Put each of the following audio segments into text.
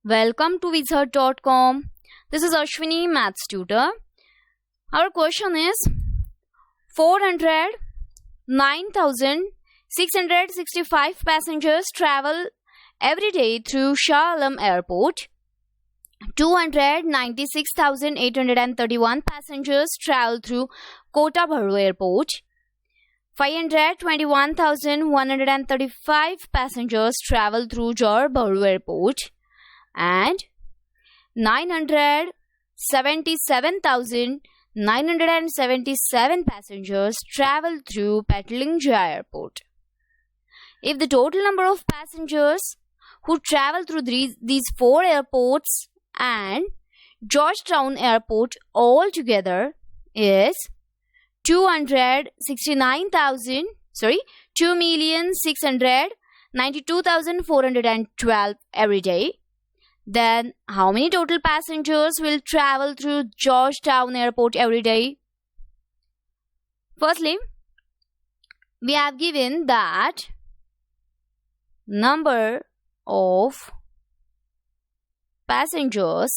Welcome to Wizard.com. This is Ashwini, Maths tutor. Our question is 409,665 passengers travel every day through Shah Alam Airport. 296,831 passengers travel through Kota Bharu Airport. 521,135 passengers travel through Johor Bahru Airport. And 977,977 passengers travel through Petaling-Jaya Airport. If the total number of passengers who travel through these four airports and Georgetown Airport altogether is 2,692,412 every day, then how many total passengers will travel through Georgetown Airport every day? Firstly, we have given that number of passengers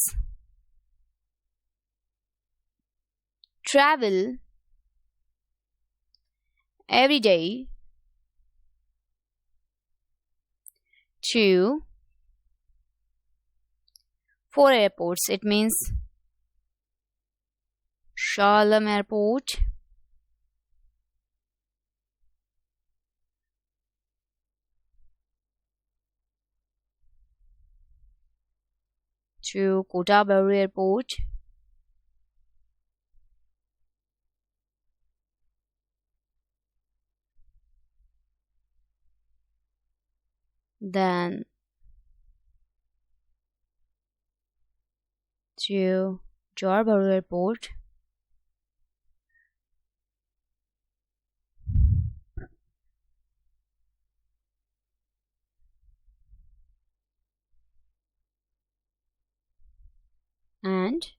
travel every day to four airports. It means Shah Alam Airport, to Kota Bharu Airport, then to Johor Bahru Airport, and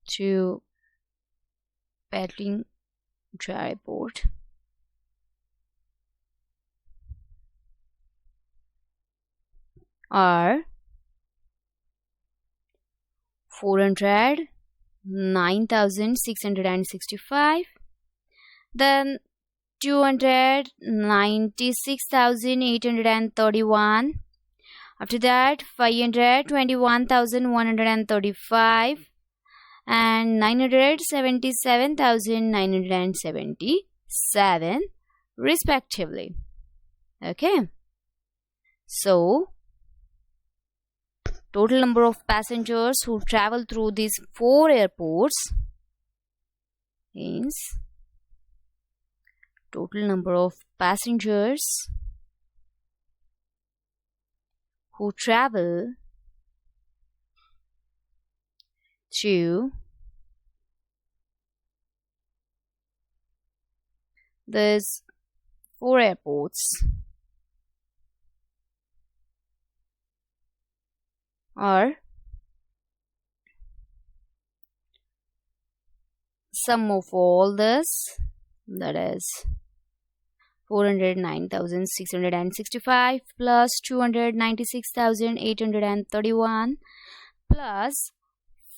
to Petaling-Jaya Airport. Are 409,665, then 296,831, after that 521,135, and 977,977 respectively. Okay, so total number of passengers who travel through these four airports is total number of passengers who travel to these four airports are sum of all this, that is 409,665 plus 296,831 plus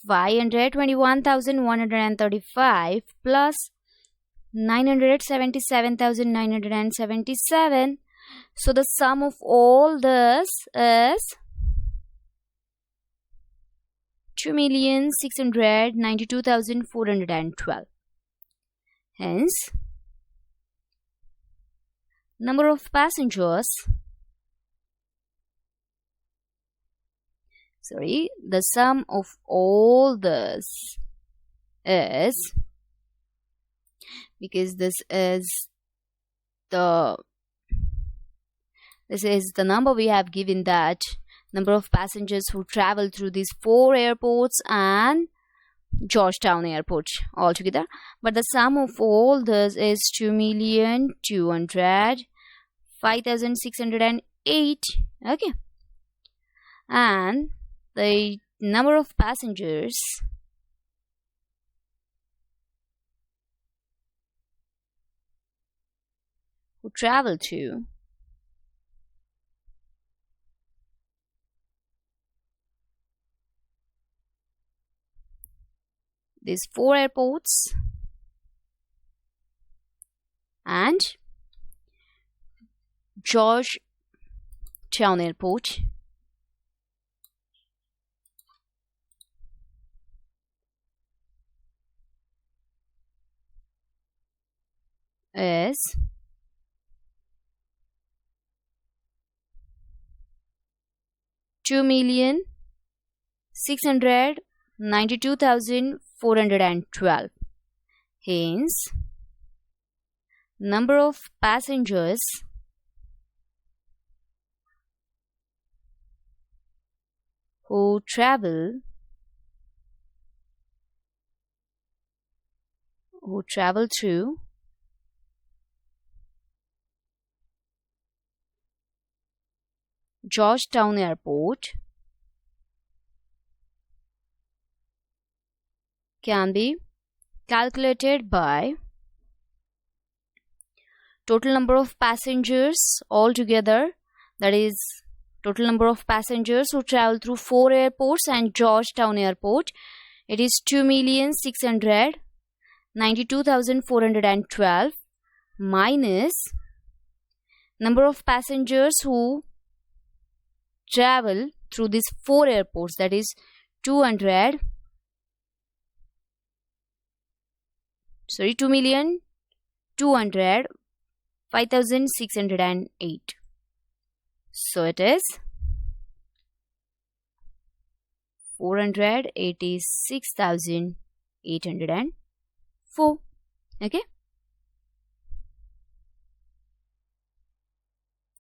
521,135 plus 977,977. So the sum of all this is 2,692,412. Hence, number of passengers, the sum of all this is, because this is the number we have given, that number of passengers who travel through these four airports and Georgetown Airport altogether, but the sum of all this is 2,205,608. Okay, and the number of passengers who travel to these 4 airports and Georgetown Airport is $2,692,412. Hence, number of passengers who travel through Georgetown Airport can be calculated by total number of passengers altogether, that is total number of passengers who travel through 4 airports and Georgetown Airport. It is 2,692,412 minus number of passengers who travel through these 4 airports, that is 2,205,608. So it is 486,804. Okay.